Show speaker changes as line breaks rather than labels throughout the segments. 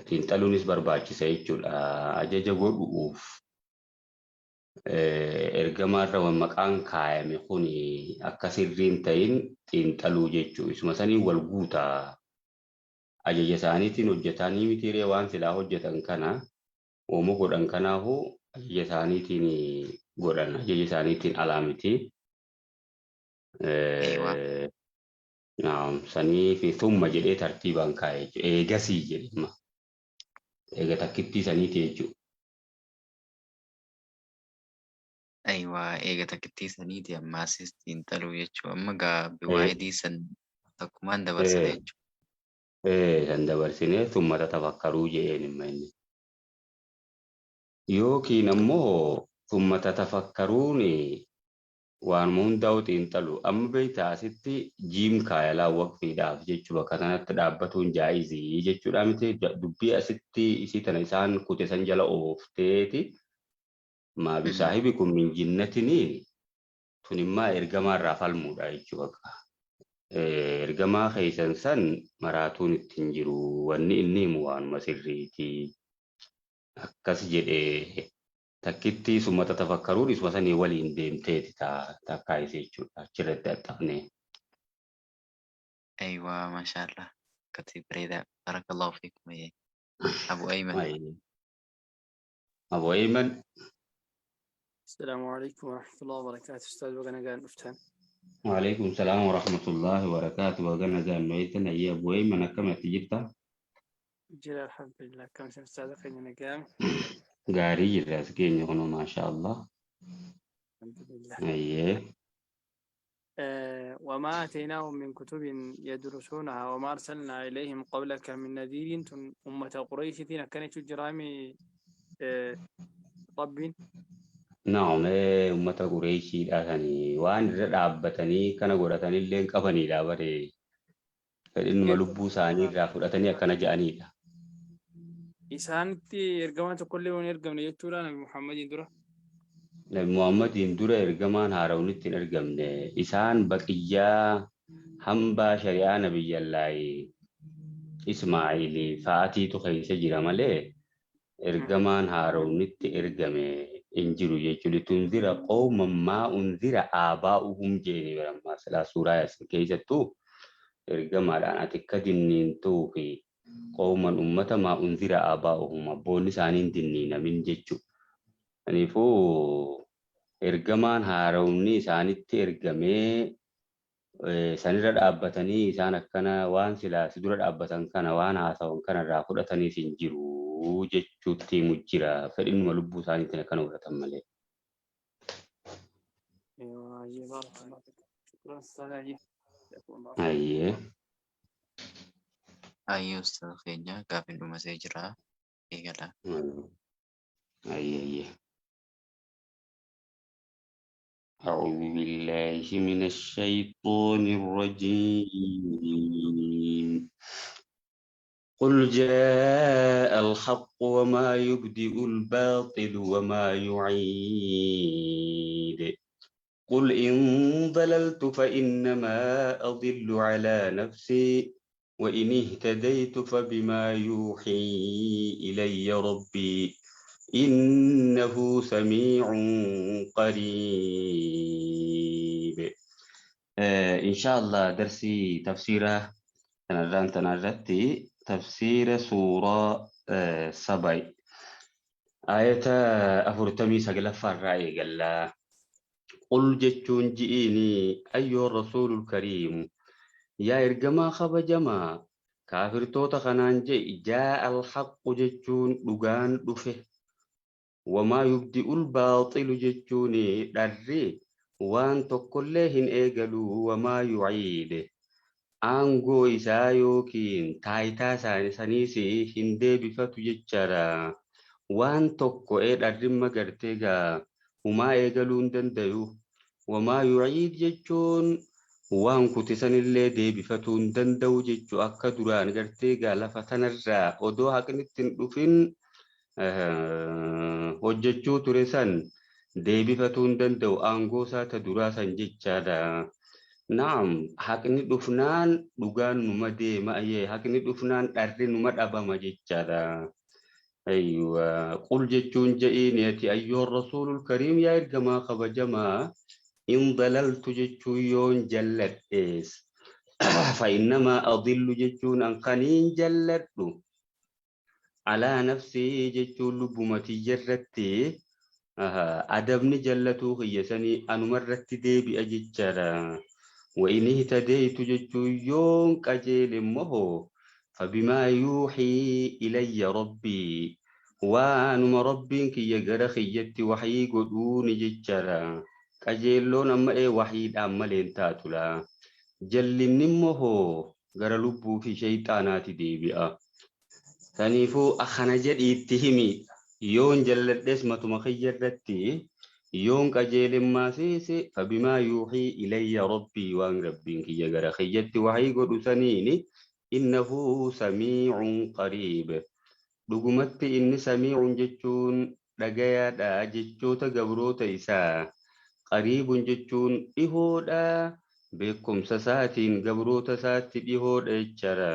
xiinxaluunis barbaachisa jechuudha. Ajaja godhuuf ergamaarra maqaan kaayame kun akka sirriin ta'in xiinxaluu jechuu isuma sanii wal guutaa. Ajaja isaaniitiin hojjetanii mitiiree waan silaa hojjetan kana oomoo godhan kanaafuu ajaja isaaniitiin godhan ajaja isaaniitiin alaa miti.
أيوة
Sanii fi thumma jedhee tartiibaan kaa'ee eegasii jedhama. Eega takkittii saniiti jechuudha.
أيوة إيجا تكتي سنيدي أما سيستين تلو يجو أما قا بواحدي سن تكمان دبر سنيجو
San dabarsinee thumma tatafakkaruu jedheen imma inni. Yookiin ammoo thumma tatafakkaruun waan hundaa'u xiinxalu. Amma beektaa asitti jiim kaayalaa waqfiidhaaf jechuu bakka sanatti dhaabbatuun jaa'izii jechuudha miti. Dubbii asitti isii tana isaan kute san jala oofteeti. Maalu saahibi kun min jinnatinii tun immaa ergamaarraa falmuudha jechuudha. Ergamaa keessan san maraatuun ittiin jiru wanni inni himu waanuma sirriiti. Akkas jedhee takkitti summa tatafakkaruun isuma sanii waliin deemteeti takkaayise jechuudha. Achirratti axxafnee.
أيوة ما شاء الله كتيب بريدة بارك الله فيكم يا أبو أيمن
Abu Ayman.
السلام عليكم ورحمة الله وبركاته أستاذ وقنا قال مفتن.
وعليكم السلام ورحمة الله وبركاته وقنا قال نويتنا يا أبو أيمن كم تجيبتا؟
جل الحمد لله كم سنة أستاذ خينا قام.
قاري الراسكين هنا ما شاء الله.
الحمد لله.
أيه.
وما آتيناهم من كتب يدرسونها وما أرسلنا إليهم قبلك من نذير أمة قريش كانت جرامي رب.
نعم أمة قريشي داتني وان رابطني كان قراتني اللين كفني دابري فإن ملبو ساني رافضتني أكنا جاني دا
إسانتي إرجمات كل يوم إرجم نيتورا نبي محمد يندرا
نبي محمد يندرا إرجمان هارونت إرجم إسان بقية hamba shari'aa nabiyyallaahi Ismaa'il fa'aatii tuqee jira malee ergamaan Haaroonitti ergame hin jiru jechuudha. Tunzira qawman maa unzira aabaa'uhum jeeni barammaa silaa suuraa yaasin keessattuu ergamaadhaan ati akka dinniintuu fi qawman ummata maa unzira aabaa'uhum abboonni isaanii hin dinniinamin jechuudha. Kanaafuu ergamaan Haaroonni isaanitti ergamee sanirra dhaabbatanii isaan akkana waan silaa si dura dhaabbatan kana waan haasawan kana irraa fudhataniif hin jiru jechuutti himu jira. Fedhinuma lubbuu isaaniitiin akkana fudhatan malee. Ayyee.
أيوة أستاذ خينا قابل مسجرة إيجالا
Ayyee. أعوذ بالله من الشيطان الرجيم قل جاء الحق وما يبدئ الباطل وما يعيد قل إن ضللت فإنما أضل على نفسي وإن اهتديت فبما يوحي إلي ربي إنه سميع قريب. إن شاء الله درسي تفسيره تنرتي تفسير سورة سبع آية أفرتمي سجل فرعي قال قل جتون جئيني أيها الرسول الكريم يا إرجما خبجما كافر توتا خنان جاء الحق جتون لغان دفه وما يبدئ الباطل جتوني دري وان تقلهن ايقلو وما يعيد آنغو إسايوكين تايتا سانيسي هندي بفتو جتشارا وان تقو دري مغرتيغا وما ايقلون دنديو وما يعيد جتون وان كتسان اللي دي بفتون دندو جتشو أكا دران غرتيغا لفتن الرا ودو حقنتين دفن hojjechuu ture san deebifachuu hin danda'u aangoo isaa ta duraa san jechaadha. نعم حقني دفنان دوغان نما ديما أيه حقني دفنان داري نما دابا جيتشارا أيوة قل جتون جئين ياتي أيها الرسول الكريم يا إرجما خبجما إن ضللت جتون جلت إيس فإنما أضل جتون أن قنين جلت على نفسي جتون لبمتي جرتي أدبني جلتو خيسني أنا مرت دي بأجتشارا وإن اهتديت جتون كجيل مهو فبما يوحي إلي ربي وأنما ربك يجرى خيتي وحي قدون جتشارا كجيلون أما إيه وحيد أما لنتاتلا جل نمه غرى لبو في شيطانات ديبئة ثانيفو أخنا جد اتهمي يون جلت اسمة مخيرتي يون كجيل ما سيسي فبما يوحي إلي ربي وأن ربك يجرى خيتي وحي قدو سنيني إنه سميع قريب dhugumatti inni samiicun jechuun dhagayaadha jechoota gabroota isaa qariibun jechuun dhihoodha beekumsa isaatiin gabroota isaatti dhihoodha jechaadha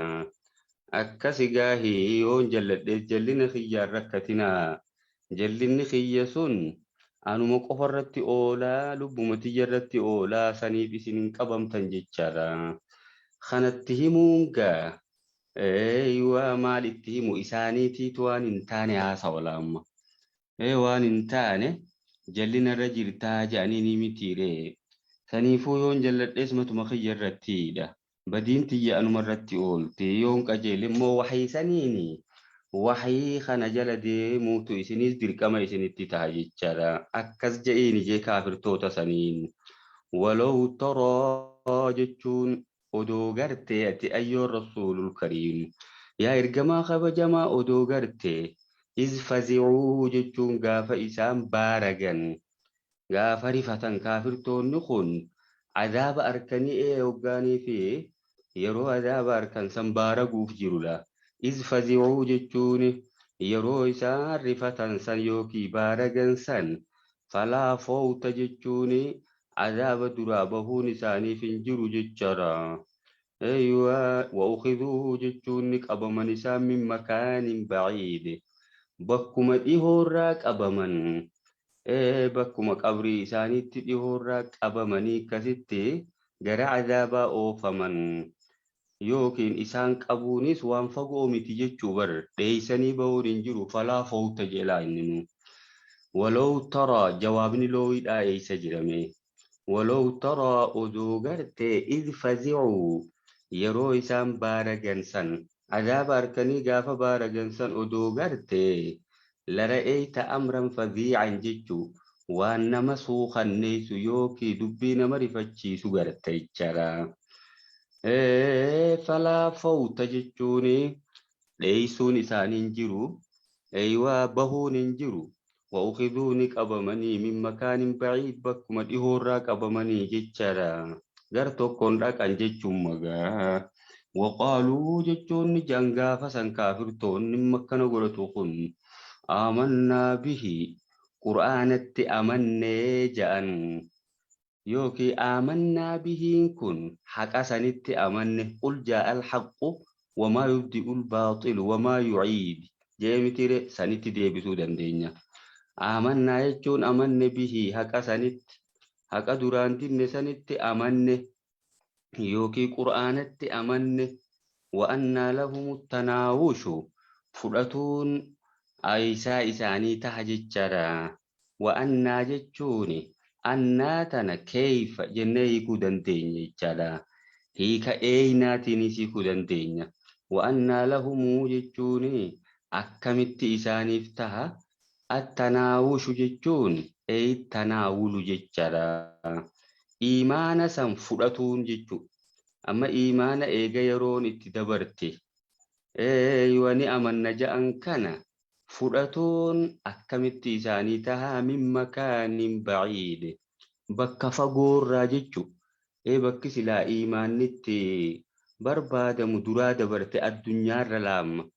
akkas gaahii yoon jalladhees jallina kiyyaan rakkatinaa jallinni kiyya sun anuma qofarratti oolaa lubbumatti irratti oolaa saniif isin hin qabamtan jechaadha kanatti himuun gaa ايوه مالتي مو اسانيتي توان انتاني هاسا ولا اما ايوان انتاني جلنا الرجل تاجاني نيمتيري سنيفو يون جلت اسمة مخير رتيدة بدين تيجي انو مرتي اولتي يون كجيل مو وحي سنيني وحي خنا جلدي موتو اسنيس دير كما اسنتي تاجي جرا اكس جئيني جي كافر توتا سنين ولو ترى جتون odoo gartee ati ayyoo rasuulul kariim yaa ergamaa kabajamaa odoo gartee iz fazi'uu jechuun gaafa isaan baaragan gaafa rifatan kaafirtoonni kun adaaba arkanii hoggaanii fi yeroo adaaba arkan san baaraguuf jirudha iz fazi'uu jechuun yeroo isaan rifatan san yookii baaragan san falaa foowta jechuun عذاب درابهون إساني فنجر ججرا أيوة وأخذوه ججونك أبمن إسان من مكان بعيد بكما إيهوراك أبمن بكما قبري إساني تإيهوراك أبمني كستي جرى عذابا أوفمن يوكين إسان قبونيس وانفقو متججو بر ليسني بورين جرو فلا فوت جلائننو ولو ترى جوابني لو إدآي سجرمي ولو ترى أدوغرت إذ فزعوا يرو إسان بارغنسان عذاب أركني غاف بارغنسان أدوغرت لرأيت أمرا فظيعا ججو وأنما سوخا نيس يوكي دبين مرفتشي سغرت إجرا فلا فوت ججوني ليسون إسان انجرو أيوا بهون انجرو وأخذوني قبمني من مكان بعيد بكم ديهورا قبمني جچرا غرتو كوندا كان جچوم مغا وقالوا جچون جنگا فسن كافرتون مكن غرتو خن آمنا به قرآنت أمني جان يوكي آمنا به كن حق سنت أمني قل جاء الحق وما يبدئ الباطل وما يعيد جيمتير سنت دي بسودان دينيا آمنا يجون أمن به حق سنت حق دران دين سنت أمن يوكي قرآنت أمن وأن لهم التناوش فرأتون عيسى إساني تحججرا وأن ججوني أناتنا كيف جنيه كدنتين ججرا هيك أيناتي نسي كدنتين وأن لهم ججوني أكمت إساني افتها التناوش ججون أي تناول ججرا إيمان سن فرأتون ججو أما إيمان إيغا يرون اتدبرتي يواني أمن نجأن كان فرأتون أكمت إساني تها من مكان بعيد بك فقور راججو بك سلا إيمان نتي برباد مدرا دبرت الدنيا رلام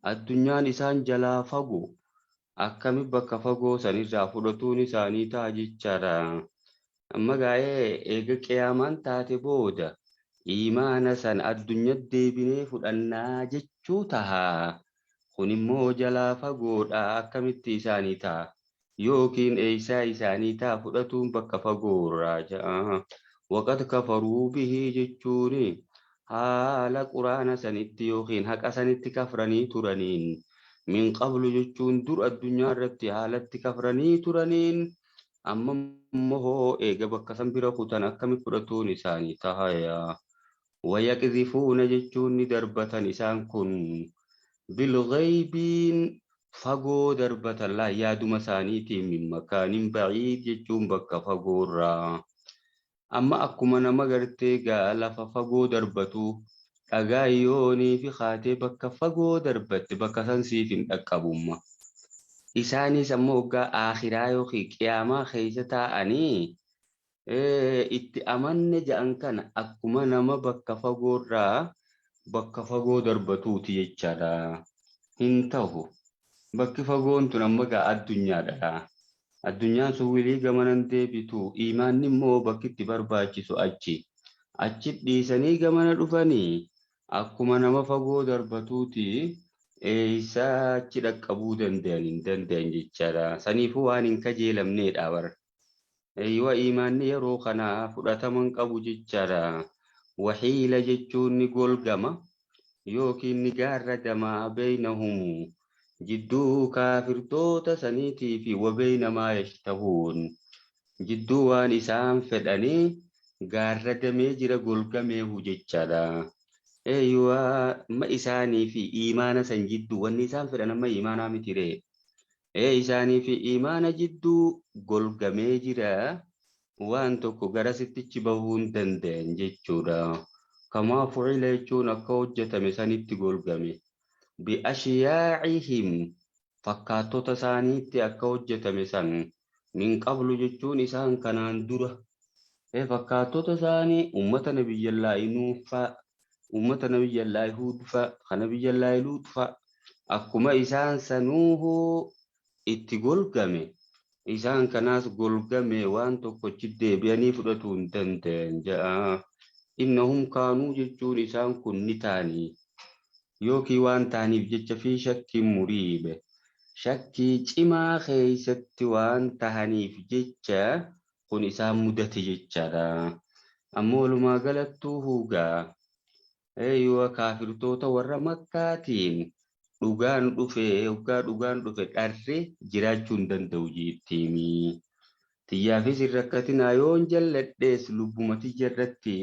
الدنيا نسان جلا فقو akkami bakka fagoo sanirraa fudhatuun isaanii ta'a jechaadha. amma gaa'ee eega qiyaamaan taate booda imaana san addunyaa deebinee fudhannaa jechuu tahaa. Kun immoo jalaa fagoodha akkamitti isaanii ta'a yookiin eeysaa isaanii ta'a fudhatuun bakka fagoorraa ja'a. Waqad kafaruu bihi jechuun haala quraana sanitti yookiin haqa sanitti kafranii turaniin min qablu jechuun dur addunyaa irratti haalatti kafranii turaniin amma immoo eega bakka san bira kutan akkamitti fudhatuun isaanii tahaya. Wayaqzifuuna jechuun ni darbatan isaan kun bilghaybiin fagoo darbatan laa yaaduma isaaniitiin min makaanin baciid jechuun bakka fagoorraa. Amma akkuma nama gartee gaa lafa fagoo darbatu dhagaa yoonii fi kaatee bakka fagoo darbatte bakka san siif hin dhaqqabumma. Isaanis ammoo waggaa akhiraa yookiin qiyaamaa keessa taa'anii itti amanne ja'an kana akkuma nama bakka fagoorraa bakka fagoo darbatuuti jechaadha. Hin ta'u bakki fagoon tun amma gaa addunyaadha. Addunyaan sun wilii gamanan deebitu imaanni immoo bakki itti barbaachisu achi dhiisanii gamana dhufanii akkuma nama fagoo darbatuuti eeysaa achi dhaqqabuu hin danda'an jechaadha. Saniifuu waan hin kajeelamneedha bara. Eeywa imaanni yeroo kana fudhataman qabu jechaadha. Waxiila jechuun ni golgama yookiin ni gaarradamaa beeynahum jidduu kaafirtoota saniitii fi wabeeyna maa yashtahuun jidduu waan isaan fedhanii gaarradamee jira golgameehu jechaadha. Eeywa ma isaanii fi imaana san jidduu wanni isaan fedhan amma imaanaa mitiree. Isaanii fi imaana jidduu golgamee jira waan tokko gara sittichi bahuu hin danda'an jechuudha. Kamaa fucila jechuun akka hojjetame sanitti golgame. Bi'ashiyaacihim fakkaattota isaaniitti akka hojjetame san min qablu jechuun isaan kanaan dura fakkaattota isaanii ummata nabiyyallaahi nuufa ummata nabiyyallaahi huudfa kan nabiyyallaahi luutfa akkuma isaan sanuuhu itti golgame isaan kanaas golgame waan tokkochi deebi'anii fudhatuu hin danda'an ja'a. Innahum kaanuu jechuun isaan kun ni taanii yookiin waan taaniif jecha fi shakkiin muriibe shakkii cimaa keessatti waan tahaniif jecha kun isaan mudate jechaadha. Ammoo walumaa galattuu huugaa eeywa kaafirtoota warra makkaatiin dhugaan dhufe dharre jiraachuu hin danda'u jettiimi. Xiyyaafis hin rakkatinaa yoon jalladhees lubbumati jarratti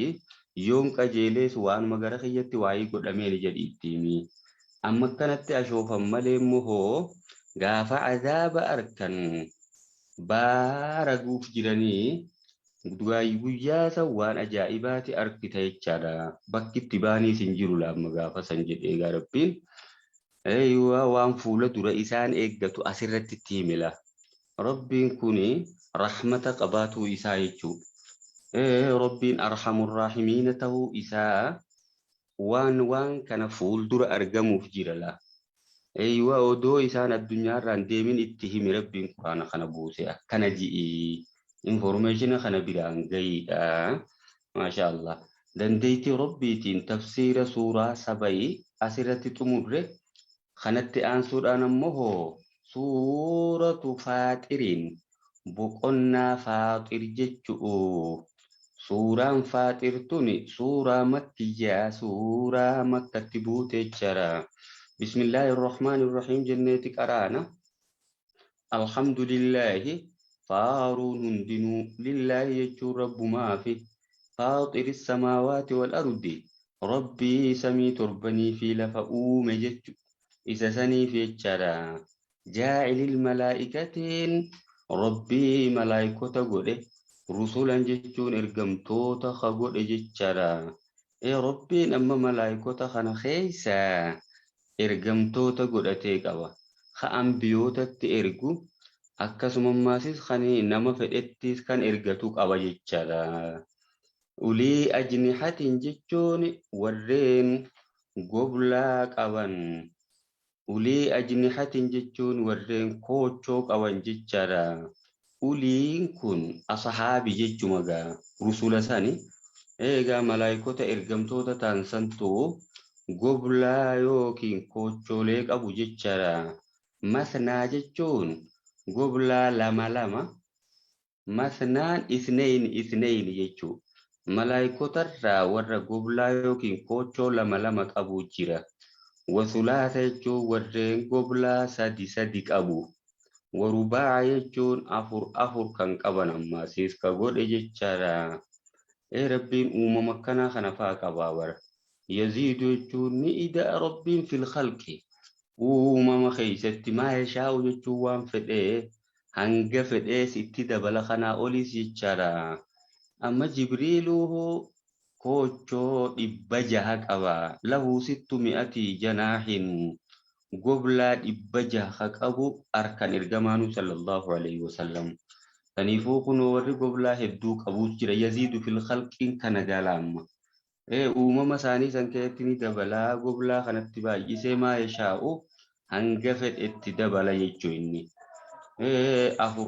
yoon qajeelees waanuma gara kiyyatti waa'ee godhameen jedhiittiimi. Amma kanatti ashoofan malee immoo gaafa azaaba arkan baaraguuf jiranii guyyaa san waan ajaa'ibaati arkita jechaadha. Bakki itti baaniis hin jiru laamma gaafa san jedhee gaa Rabbiin waan fuula dura isaan eeggatu asirratti itti himila. Rabbiin kuni rahmata qabaatuu isaa jechuudha. Rabbiin arhamur raahimiina ta'uu isaa waan kana fuuldura argamuuf jira la. Odoo isaan addunyaarraan deemin itti himi Rabbiin quraana kana buuse akkana ji'i information kana biraan gayiidha. Maasha Allah. Dandeettii Rabbiitiin tafsiira suuraa saba'i asirratti xumurre kanatti aansuudhaan ammoo suuratu Faaxiriin boqonnaa Faaxir jechuun suuraan Faaxir tuni suuraa makkiyyaa suuraa makkatti buute jira. Bismillahirrahmanirrahim jenneeti qaraana. Alhamdulillahi faaruun hundinuu lillahi jechuun rabbumaa fi Faaxiri samaawaati wal ardi rabbii samii torbanii fi lafa uume jechu isa saniif jechaadha. Jaa'ilil malaa'ikatiin rabbii malaa'ikota godhe rusulan jechuun ergamtoota ka godhe jechaadha. Rabbiin amma malaa'ikota kana keessa ergamtoota godhatee qaba. Ka ambiyootatti ergu akkasuma maasis kan nama fedhettis kan ergatu qaba jechaadha. Ulii ajnihatin jechuun warreen goblaa qaban. Ulii ajnihatin jechuun warreen koochoo qaban jechaadha. uliin kun asahaabi jechuma gaa rusula sani eegaa malaayikota ergamtoota taansantuu goblaa yookiin koochoolee qabu jechaadha. Masnaa jechuun goblaa lama lama, masnaan isneyn jechuu. Malaayikotarraa warra goblaa yookiin koochoo lama lama qabu jira. Wasulaasa jechuun warreen goblaa sadi sadi qabu. Warubaa jechuun afur afur kan qaban ammaa siiska godhe jechaadha. Rabbiin uumama akkanaa kana fa'aa qabaa bara. Yaziidu jechuun ni ida'a rabbiin fil khalqi. Uumama keessatti maa yashaa'u jechuun waan fedhee hanga fedhees itti dabala kanaa olis jechaadha. Amma Jibriiluu koochoo 600 qaba. Lahu 600 janaahin. Goblaa 600 qabu harkaan ergamaanu sallallahu alaihi wasallam. Kaniifuu kun warri goblaa hedduu qabu jira. Yaziidu fil khalqiin kana galaamma. Uumama isaanii san keessatti ni dabalaa goblaa kanatti baay'isee maa yashaa'u hanga fedhetti dabala jechuu inni.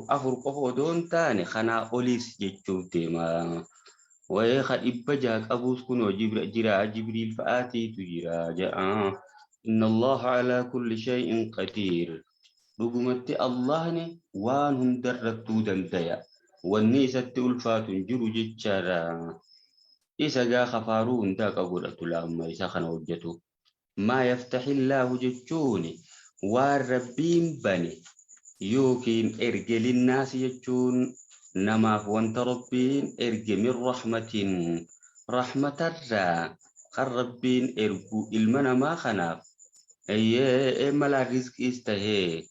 Afur qofa odoo hin taane kanaa olis jechuu deema. Wayee ka 600 qabus kunoo jira Jibriil fa'aatiitu jira ja'a. Inna Allah ala kulli shay'in qadiir. Dhugumatti Allahni waan hundarrattuu dandaya. Wanni isatti ulfaatu hin jiru jechaadha. Isa gaa kafaaruu hundaa qabudha laamma isa kana hojjetu. Maa yaftahillaahu jechuun waan rabbiin bane yookiin erge linnaasi jechuun namaaf wanta rabbiin erge min rahmatin rahmatarraa kan rabbiin ergu ilma namaa kanaaf mala rizqiis tahee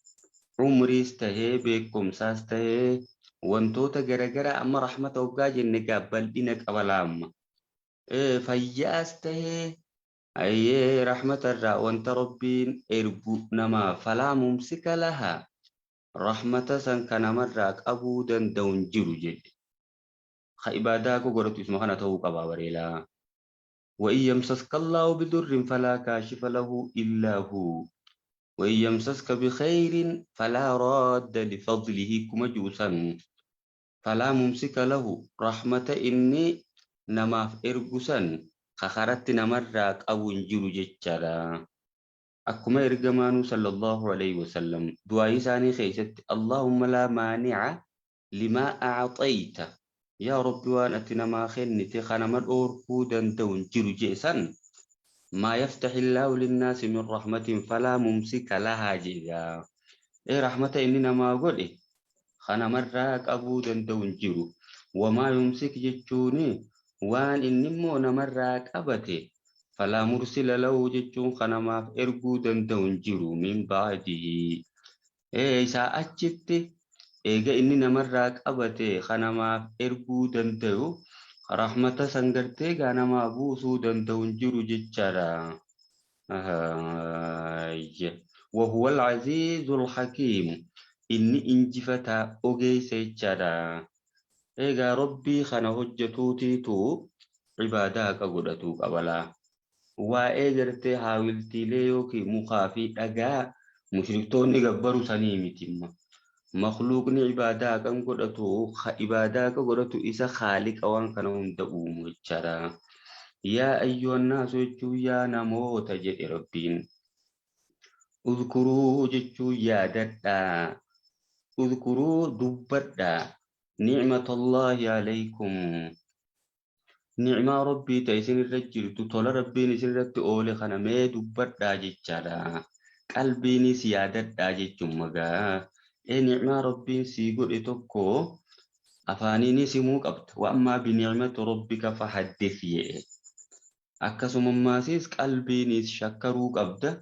umriis tahee beekumsaas tahee wantoota garagara amma rahmata hoggaa jenne gaabbal'ina qaba laamma. Fayyaas tahee rahmatarraa wanta rabbiin ergu namaa falaa mumsika lahaa rahmata san kanamarraa qabuu danda'u hin jiru jedhe. Ha ibaadaa koo godhatu isuma kana ta'uu qabaa bareelaa. وإن يمسسك الله بضر فلا كاشف له إلا هو وإن يمسسك بخير فلا راد لفضله كما جوسا فلا ممسك له رحمة إني نماف إرقسا خخرت نمرك أو انجر جتشرا أكما إرقمان صلى الله عليه وسلم دعائي ثاني خيست اللهم لا مانع لما أعطيت يا رب وان أتنما خنتي خنمت أوركو دندون جرو جيسان ما يفتح الله للناس من رحمة فلا ممسك لها جيدا رحمة إننا ما قل خنمت راك أبو دندون جرو وما يمسك جتشوني وان إنمو نمراك أبتي فلا مرسل له جتشون خنماف إرقو دندون جرو من بعده ساعتشتي eega inni namarraa qabate kanamaaf erguu danda'u rahmata sangartee gaa namaa buusuu danda'u hin jiru jechaadha. وهو العزيز الحكيم إني إنجفتا أوجي سيجادا إيغا ربي خنا هجتوتي تو عباداك أقودتو قبلا وإيغرتي حاولتي ليوكي مخافي أغا مشركتوني قبرو سنيمي تيما مخلوقني عبادة كان قدرته عبادة كقدرته إذا خالق أوان كانوا دعوم وجرا يا أيها الناس جوا يا نمو تجد ربين اذكروا جوا يا دتا اذكروا دبدا نعمة الله عليكم نعمة ربي تيسن الرجل تطول ربي نسرت أولي خنمي دبدا جرا قلبي سيادة جمجا نعمة ربي سيقول إتوكو أفانيني سموك أبت وأما بنعمة ربك فحدث يه أكسو مماسيس قلبي نيس شكروك أبدا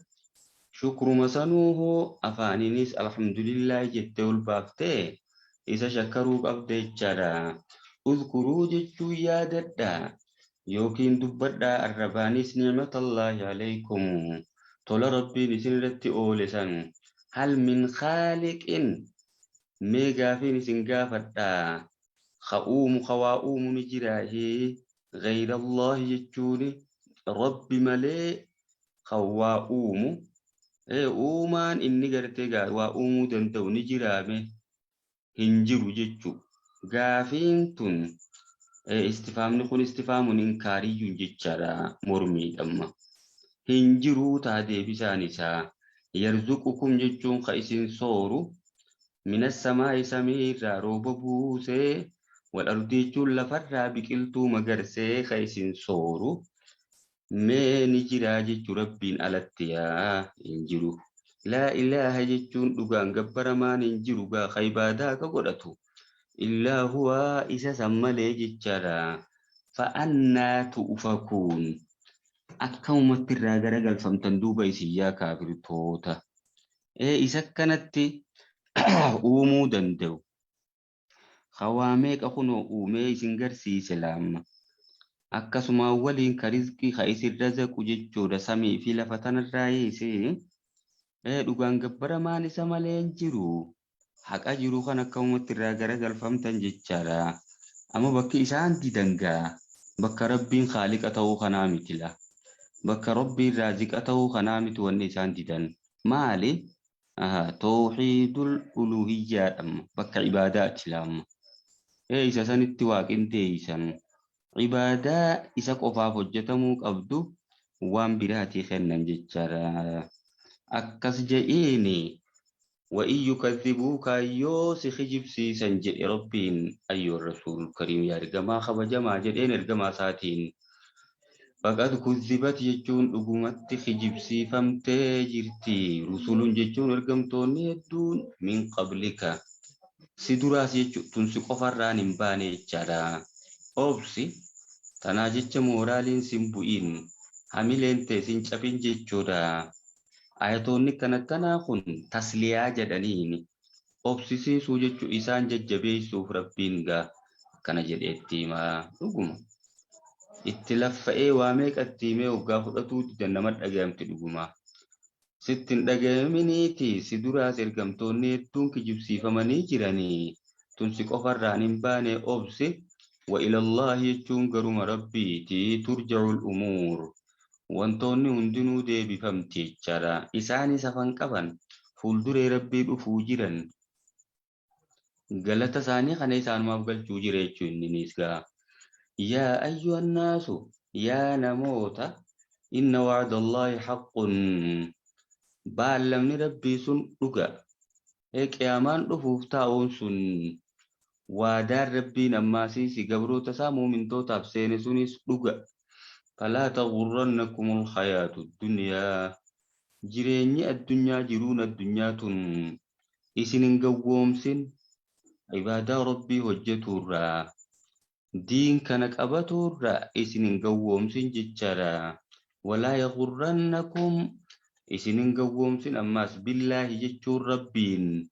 شكر مسانوه أفانيني الحمد لله جتو البافتي إذا شكروك أبدا جرا اذكروا جتو يا ددا يوكين دبدا الربانيس نعمة الله عليكم طول ربي نسنرت أولسان هل من خالق ميغا فين سنغافتا خواؤوم نجراه غير الله يجوني رب ملي خواؤوم اومان إني قرتي واؤوم دندو نجرامي hinjiru jechu gaafiin tun istifaamni kun istifaamun inkaariyyuun jechaadha mormiidhamma hinjiruu taa deebisaan isaa yarzuqukum jechuun ka isin sooru minas samaa'i samii irraa rooba buusee wal ardi jechuun lafarraa biqiltuu magarsee ka isin sooru mee ni jiraa jechuu rabbiin alatti yaa hinjiru laa ilaaha jechuun dhugaan gabbaramaan hinjiru gaa ka ibaadaa ka godhatu illaa huwa isa san malee jechaadha fa'annaa tu'ufakuun akkamumatti irraa garagalfamtan duuba isin yaa kaafirtoota isa kanatti uumuu danda'u hawaa meeqa kunoo uumee isin garsiise laamma akkasuma waliin ka rizqii ka isin razaqu jechuudha samii fi lafa tanarraa yeesee dhugaan gabbaramaan isa malee hin jiru haqa jiru kan akkamumatti irraa garagalfamtan jechaadha amma bakki isaan didangaa bakka rabbiin khaaliqa ta'uu kanaa mitila bakka rabbiin raaziqa ta'uu kanaa miti wanni isaan didan maali tawxiidul uluhiyyaadhamma bakka ibaadaati laamma isa sanitti waaqinteeysan ibaadaa isa qofaaf hojjetamuu qabdu waan biraatii kennan jechaadha akkas je'iini وإن يكذبوك يوسخ جبسيسا جئ ربين أيها الرسول الكريم يا رجما خبجما جدين رجما ساتين فقد كذبت يجون أقومت خجبسي فمتجرتي رسول يجون رجمتون يدون من قبلك سدراس يجون تنسق فران باني جرا أوبسي تناجت مورالين سمبوين حملين تسين شابين جيجورا ayatoonni kana kun tasliyaa jedhaniini obsisiisuu jechuu isaan jajjabeessuuf rabbiin gaa kana jedheetti himaa dhuguma itti laffa'ee waa meeqatti himee waggaa fudhatuu didan nama dhaga'amti dhuguma sittin dhaga'aminiiti si duraas ergamtoonni hedduun kijibsiifamanii jiranii tunsi qofarraan hin baane obsi wa ilallaahi jechuun garuma rabbiiti turja'ul umuur wantoonni hundinuu deebifamti jechaadha isaanis hafan qaban fuulduree rabbii dhufuu jiran galata isaanii kana isaanumaaf galchuu jira jechuun inninis gaa yaa ayyuhan naasu yaa namoota inna wa'dallaahi haqqun baallamni rabbii sun dhuga qiyaamaan dhufuuf taa'uun sun waadaan rabbiin ammaasiisi gabroota isaa muumintootaaf seene sunis dhuga فلا تغرنكم الحياة الدنيا جريني الدنيا جرون الدنيا إسنين قوومسن عبادة ربي وجتورا دين كانك أبتورا إسنين قوومسن جتشارا ولا يغرنكم إسنين قوومسن أماس بالله جتشور ربين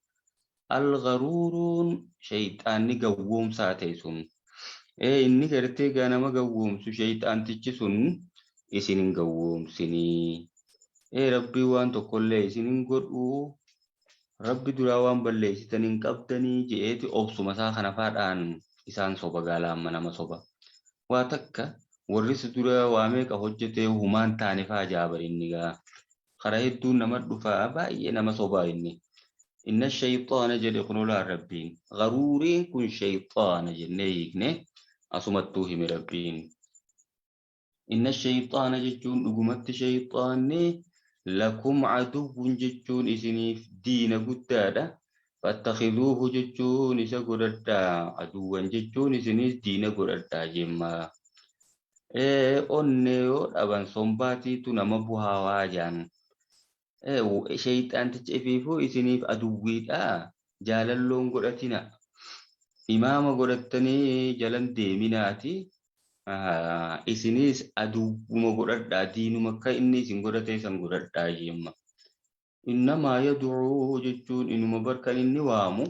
الغرورون شيطان قووم ساتيسون inni gartee gaa nama gawwoomsu shayxaantichi sun isinin gawwoomsinii rabbii waan tokkollee isinin godhuu rabbi duraa waan balleessitaniin qabdanii je'eeti obsuma isaa kana faadhaan isaan soba gaalaamma nama soba waa takka warris duraa waa meeqa hojjetee humaan taane faa jaabar inni gaa karaa hedduun nama dhufaa baay'ee nama sobaa inni inna shayxaana jedhe kunolaa rabbiin garuuriin kun shayxaana jennee hiikne asumattuu himi rabbiin inna shayxaana jechuun dhugumatti shayxaanni lakum aduwwun jechuun isiniif diina guddaadha fattakhiduuhu jechuun isa godhadhaa aduwwan jechuun isinis diina godhadhaa jemmaa onne yoo dhaban sombaatiitu nama buhaa waajaan shayxaanticha ifiifuu isiniif aduwwiidha jaalalloon godhatina imaama godhattanii jalan deeminaati isinis aduwwuma godhadhaa diinuma akka inni isin godhatee san godhadhaa jemma innamaa yad'uu jechuun inuma barkan inni waamu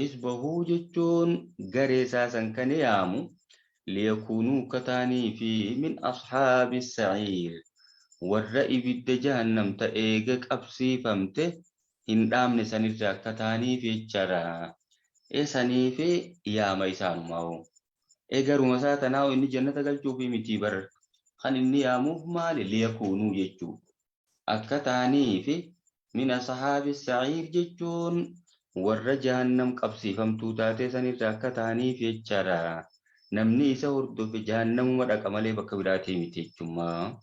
hisbahuu jechuun garee isaa san kan yaamu liyakuunuu kataanii fi min ashaabi sa'iir warra ibidda jahannam ta'eega qabsiifamte hin dhaamne sanirraa kataaniif jechaadha sanii fi yaama isaanumaa garuma isaa tanaa inni jannata galchuu fi miti bar kan inni yaamuuf maali liyakuunuu jechuu akka taanii fi min ashaabi sa'iir jechuun warra jahannam qabsiifamtuu taate sanirra akka ta'aniif jechaadha. Namni isa hordofe jahannamuma dhaqa malee bakka biraatii miti jechuudha.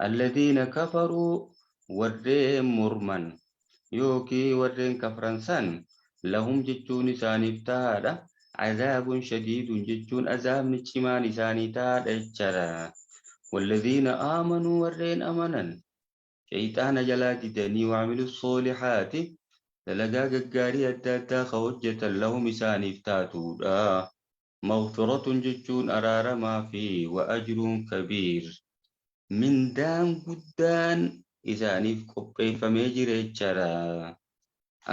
Alladhiina kafaruu warreen morman yookiin warreen kafran san lahum jechuun isaaniif tahaadha. Azaabun shadiidun jechuun azaabni cimaan isaanii tahaadha jechaadha. Walladhiina aamanuu warreen amanan shayxaana jalaa didanii waamilu soolihaati dalagaa gaggaarii adda addaa ka hojjetan lahum isaaniif taatuudha. Maghfiratun jechuun araaramaa fi wa'ajruun kabiir. Mindaan guddaan isaaniif qopheeffamee jira jechaadha.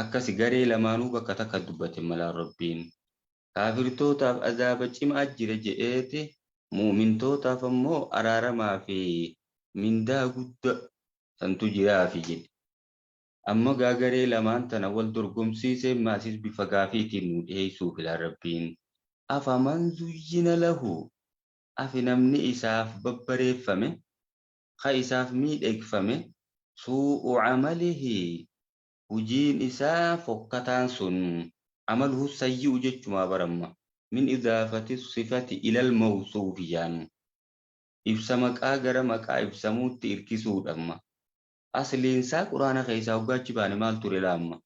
Akkas garee lamaanuu bakka takka dubbate malaan Rabbiin. Kaafirtootaaf azaaba cimaa jira jedheeti mu'mintootaaf ammoo araaramaa fi mindaa guddaa santu jiraafi jedhe. Amma garee lamaan tana wal dorgomsiisee maasis bifa gaafiitiin nu dhiyeessuuf ilaa Rabbiin. Afaman zuyyina lahu afi namni isaaf babbareeffame ka isaaf miidhagfame suu'u camalihi hujiin isaa fokkataan sun amaluhu sayyi'u jechumaa baramma min idaafati sifati ilal mawsuufi jaanu ibsa maqaa gara maqaa ibsamuutti irkisuudhamma asliinsaa quraana keessaa hogaachi baane maal ture laamma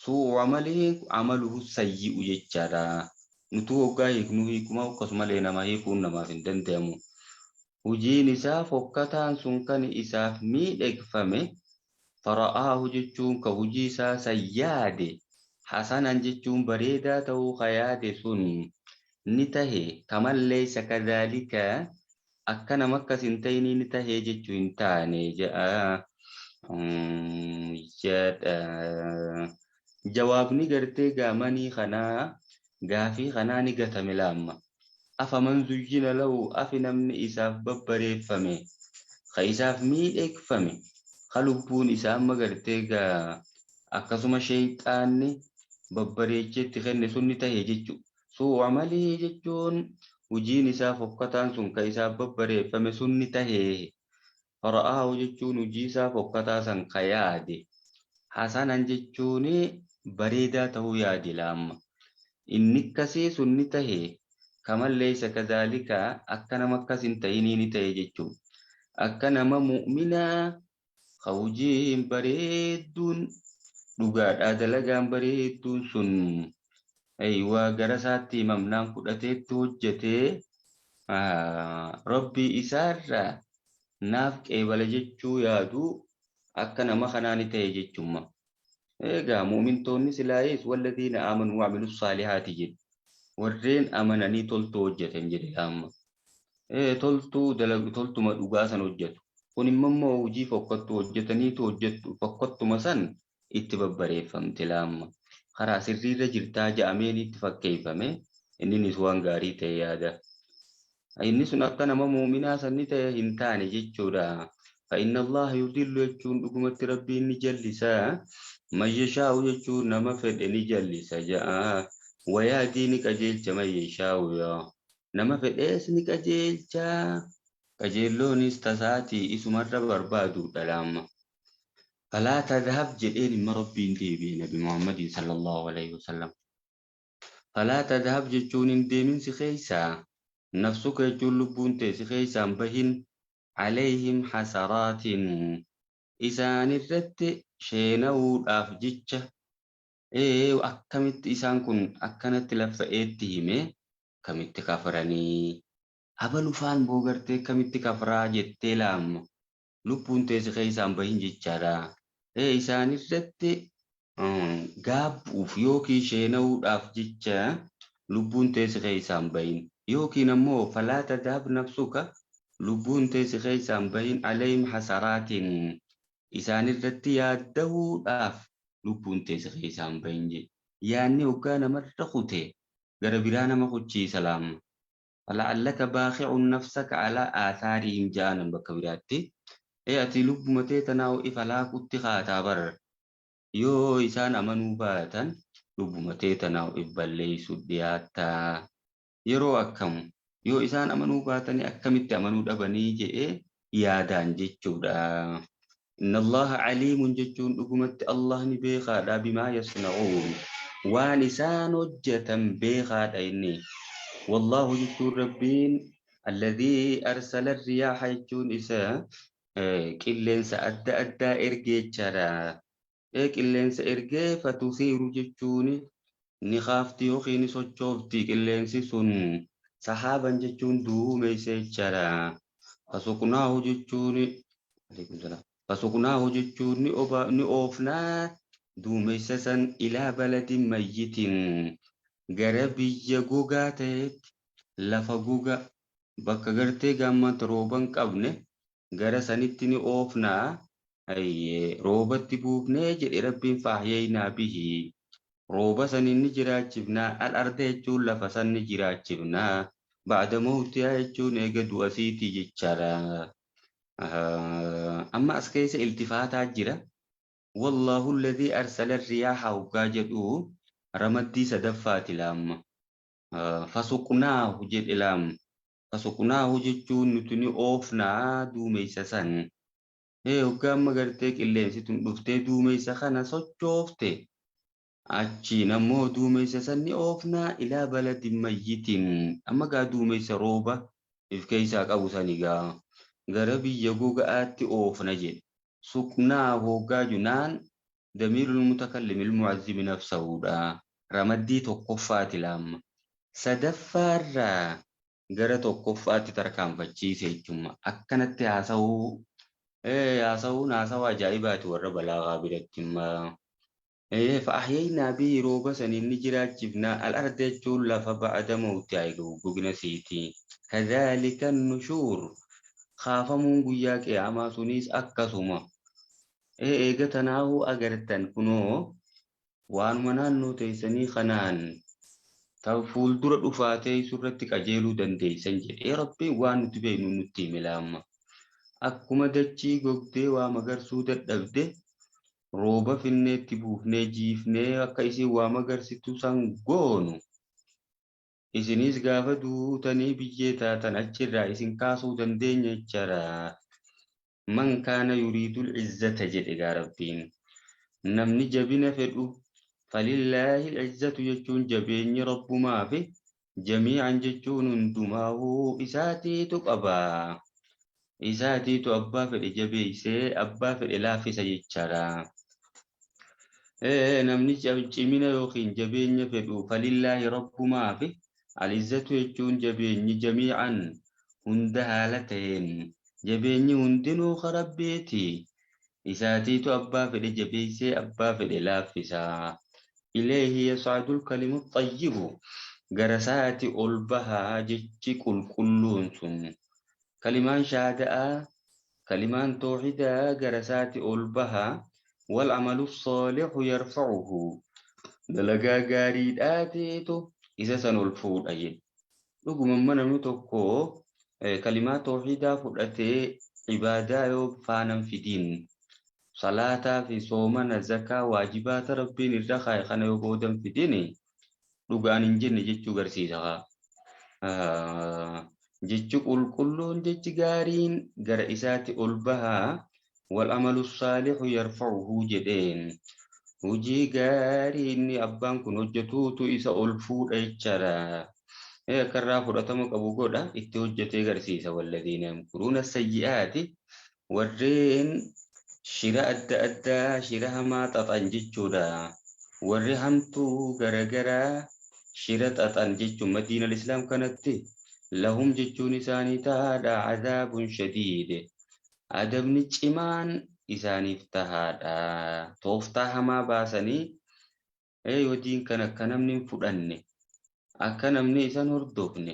suu'u camalihi amaluhu sayyi'u jechaadha. Nutu hoggaa hiiknuu hiikumaa akkasumalee nama hiikuun namaaf hin danda'amu. Hujiin isaa fokkataan sun kan isaaf miidhagfame fara'aahu jechuun ka hujii isaa sayyaade hasanan jechuun bareedaa ta'uu ka yaade sun ni tahe kamallee isa kadhaalika akka nama akkas hin ta'ini ni tahe jechuu hin taane jedha. Jawaabni gartee gaamanii kanaa gaafii kanaa ni gatame laamma. Afaman zuyyina lahu afi namni isaaf babbareeffame ka isaaf miidhagfame ka lubbuun isaa amma gartee akkasuma shayxaanni babbareecheetti kenne sun ni tahe jechu. Suu'u camalii jechuun hujiin isaa fokkataan sun ka isaaf babbareeffame sun ni tahe. Fara'aahu jechuun hujii isaa fokkataa san ka yaade. Hasanan jechuun bareedaa ta'uu yaade laamma. Inni akkasii sun ni tahe kamallee isa kadhaalika akka nama akkas hin ta'inii ni tahe jechuudha. Akka nama mu'minaa ka hujiin bareedduun dhugaadhaa dalagaan bareedduun sun waa gara isaatti himamnaan fudhateetti hojjetee rabbii isaarraa naaf qeebala jechuu yaadu akka nama kanaa ni tahe jechuudha. Egaa mu'mintoonni silaayis walladhiina aamanuu waamilu saalihaati jedhe. Warreen amananii toltuu hojjetan jedhe amma. Toltuma dhugaa san hojjetu. Kun immoo hojii fokkattuu hojjetaniitu hojjettu fokkattuma san itti babbareeffamte laamma. Karaa sirriirra jirtaa ja'ameen itti fakkeeffame innis waan gaarii ta'e yaada. Inni sun akka nama muuminaa sanni ta'e hin taane jechuudha. فإن الله يضل يجون دقمت ربي نجلسا ما يشاء يجون نما فد نجلسا جاء ويهدي نكجيل ما يشاء يا نما فد إيس نكجيل كجيلون استساتي اسم الرب بربادو دلام فلا تذهب جئين مربين دي نبي محمد صلى الله عليه وسلم فلا تذهب جئون دي من سخيسا نفسك يجون لبون تي سخيسا بهن عليهم حسرات إسان الرد شينو أفجتش وأكمت إسان كن أكنت لفئتهم كمت كفرني أبلو فان بوغرت كمت كفرا جتلام لبون تسخي إسان بهن جتشارا إسان الرد غاب وفيوكي شينو أفجتش لبون تسخي إسان بهن يوكي نمو فلا تذهب نفسك لبون تسخي سامبين عليهم حسرات إسان الرتي يادو داف لبون تسخي سامبين يعني وكان مرتخوته غربيرانا مخوشي سلام فلعلك باخع نفسك على آثارهم جانا بكبيراتي أتي لب متي تناو إفلا كنت خاتابر يو إسان أمنوا باتا لب متي تناو إبالي سدياتا يرو أكم yoo isaan amanuu baatanii akkamitti amanuu dhabanii jedhee yaadaan jechuudha. إن الله عليم جتون أقمت الله نبيخا بما يصنعون ونسان جتم بيخا إني والله جتون ربين الذي أرسل الرياح جتون إساء كلين سأدى أدى إرقي جرا كلين سإرقي فتثير جتون نخافتي وخيني سوچوفتي كلين سن سحابا جتون دوميسي جرا فسقناه جتون عليكم السلام فسقناه جتون ni oofnaa duumessa san ilaa baladin mayyitin gara biyya gogaa ta'etti lafa goga bakka gartee gammata rooban qabne gara sanitti ni oofnaa roobatti buufnee jedhe rabbiin faahyaynaa bihi rooba sanin ni jiraachifnaa al-arda jechuun lafa san ni jiraachifnaa ba'da mawtiyaa jechuun eega du'asiitii jechaadha. أما أسكيس التفاتات جرا والله الذي أرسل الرياح وقاجدو رمدي سدفات الأم فسقناه جد الأم فسقناه جتون نتني أوفنا دومي سسن وقام مغرتك اللي ستن دفتي دومي سخنا سوچوفتي أجي نمو دومي سسن أوفنا إلى بلد ميت أما قا دومي سروبة إفكيساك أبو سنقا gara biyya gogaatti oofna jedhe suqnaa hoggaa junaan damiirul mutakallim ilmu'azzim nafsahuudha ramaddii tokkoffaati lamma sadaffaarraa gara tokkoffaatti tarkaanfachiise jechuudha akkanatti haasawuun haasawaa ajaa'ibaati warra balaagaa biratti فأحيينا به روبا سنين جراجبنا الأرض جول فبعد موتها قوقنا سيتي كذلك النشور خافمون guyyaa qiyaamaa sunis akkasuma eega tanaahu agartan kunoo waanuma naannoo teessanii kanaan ta'u fuuldura dhufaatee surratti qajeeluu dandeessan jedhee rabbiin waan nuti beeknu nutti hime laamma akkuma dachii gogdee waa magarsuu dadhabde rooba finneetti buufnee jiifnee akka isin waa magarsitu san goonu isinis gaafa duutanii biyyee taatan achirraa isin kaasuu dandeenya jechara man kaana yuriidul izzata jedhe gaa rabbiin namni jabina fedhu falillaahi izzatu jechuun jabeenyi rabbumaa fi jamii'an jechuun hundumaahuu isaatiitu qabaa isaatiitu abbaa fedhe jabeeysee abbaa fedhe laaffisa jechara namni cimina yookiin jabeenya fedhu falillaahi rabbumaa fi alizzatu jechuun jabeenyi jamii'an hunda haala ta'een jabeenyi hundinuu rabbiiti isaatiitu abbaa fedhe jabeeysee abbaa fedhe laaffisaa ilayhi yas'adul kalimu xayyibu gara isaati ol bahaa jechi qulqulluun sun kalimaan shaada'aa kalimaan tooxidaa gara isaati ol bahaa wal amalu saalihu yarfa'uhu dalagaa gaariidhaatiitu isa san ol fuudha jedhe dhuguma namni tokko kalimaa tooxidaa fudhatee ibaadaa yoo faanan fidiin salaataa fi soomana zakaa waajibaata rabbiin irra kaa'e kana yoo boodan fidiin dhugaan hin jenne jechuu garsiisa jechu qulqulluun jechi gaariin gara isaatti ol bahaa wal amalu saalihu yarfa'uhu jedheen hujii gaarii inni abbaan kun hojjetuutu isa ol fuudha jechara karraa fudhatama qabu godha itti hojjetee garsiisa walladhiina yamkuruuna sayyi'aati warreen shira adda addaa shira hamaa xaxan jechuudha warri hamtuu garagaraa shira xaxan jechuun madiina al-islaam kanatti lahum jechuun isaanii tahaadha cadaabun shadiid adabni cimaan isaaniif tahaadha tooftaa hamaa baasanii yoo diin kan akka namni hin fudhanne akka namni isan hordofne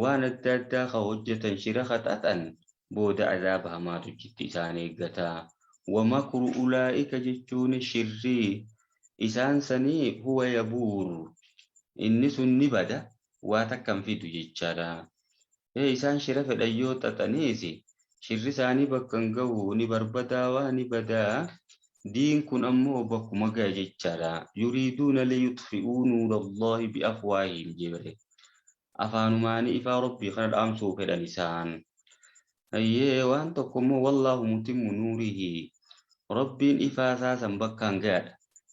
waan adda addaa ka hojjetan shira xaxan booda adaaba hamaatu jitti isaan eeggataa wamakru ulaa'ika jechuun shirrii isaan sanii huwa yabuur inni sun ni bada waa takkan fidu jechaadha isaan shira fedhan yoo xaxaniisi shirri isaanii bakkan gahu ni barbadaawaa ni badaa diin kun ammoo bakkuma gahe jechaadha yuriiduuna liyutfi'uu nuurallahi biafwaahihim jebre afaanumaanii ifaa rabbii kana dhaamsuu fedhan isaan waan tokko immoo wallaahu mutimmu nuurihi ربين إفاسا سنبكان قاد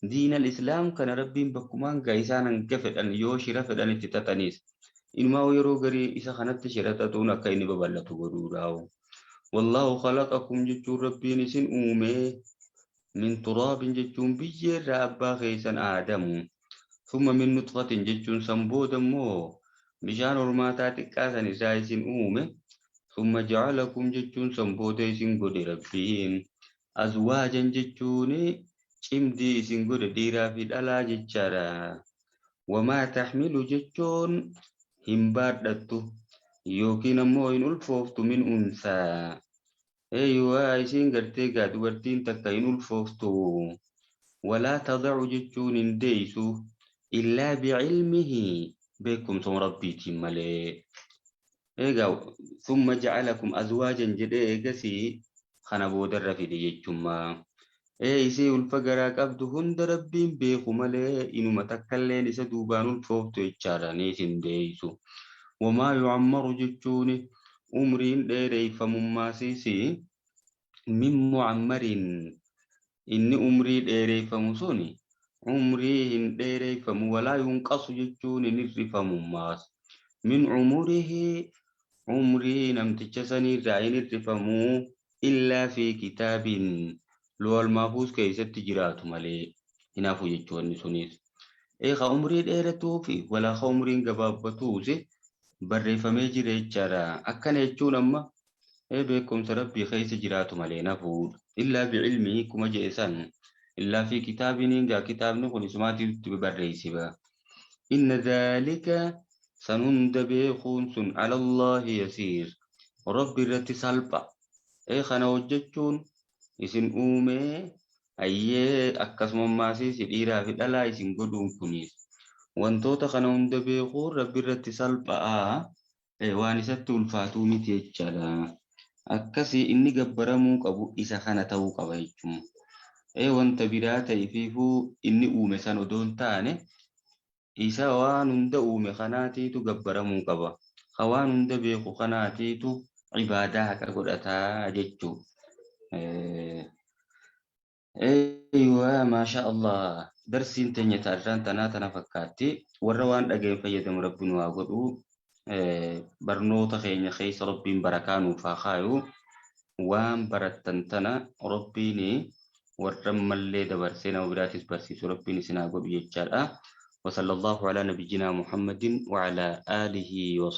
دين الإسلام كان ربين بكمان قايسانا قفت أن يوشي رفت أن تتتنيس إنما ويرو غري إسا خانت شرطتون كاين ببلتو غروراو والله خلقكم جتشون ربين سن أومي من تراب جتشون بيجير أبا خيسان آدم ثم من نطفة جتشون سنبودا مو مشان ورماتات كاسان إسايسين أومي ثم جعلكم جتشون سنبودا سن قد ربين أزواجا جتشون cimdi isin godhe dhiiraa fi dhalaa jechaadha. Wamaa taxmilu jechuun hin baadhattu yookiin ammoo hin ulfooftu min unsaa. Eeyyuwaa isin gartee gaa dubartiin takka hin ulfooftu. Walaa tadacu jechuun hin deeysu illaa bicilmihi beekumsa rabbiitiin malee. Eegaa summa jacalakum azwaajan jedhee eegasii kana boodarra fide jechummaa. Isi ulfa garaa qabdu hunda rabbiin beeku malee inuma takkalleen isa duubaan ulfooftu jechaadha ni isin deeysu. Wamaa yucammaru jechuun umriin dheereyfamummaasiisi min mucammarin inni umrii dheereyfamu suni umrii hin dheereyfamu walaa yunqasu jechuun hin hirrifamummaas min umurihi umrii namticha sanirraa hin hirrifamu illaa fi kitaabin لو المحفوظ كيست جرات مالي هنا في جواني سونيس عمري ديرتو في ولا عمري غبابتوسي بري فمي جرا اكن يجون اما بكم تربي خيس جرات مالي نفود الا بعلمه كما جيسان الا في كتاب نينغا كتاب نكون اسماتي تبري سبا ان ذلك سنندبي خونس على الله يسير ربي رتي سالبا خنا وجچون isin uume ayyee akkasumammaasi si dhiiraa fi dhalaa isin godhuun kunis wantoota kana hunda beekuun rabbi irratti salphaa waan isatti ulfaatuu miti jechaadha. Akkasii inni gabbaramuu qabu isa kana ta'uu qaba jechuun. Wanta biraa ta'eefifuu inni uume san odoo hin taane isa waan hunda uume kanaatiitu gabbaramuu qaba. Waan hunda beeku kanaatiitu ibaadaa haqa godhataa jechuudha. ايوه ما شاء الله درسين تنيا تارجان تنا فكاتي وروان دغين فيدم ربنا واغدو برنوتا خينيا خيس ربي بركانو فاخايو وان برتنتنا ربيني ورم اللي دبرسنا وبراتس برسيس ربيني سنا غدو يجار وصلى الله على نبينا محمد وعلى اله وصحبه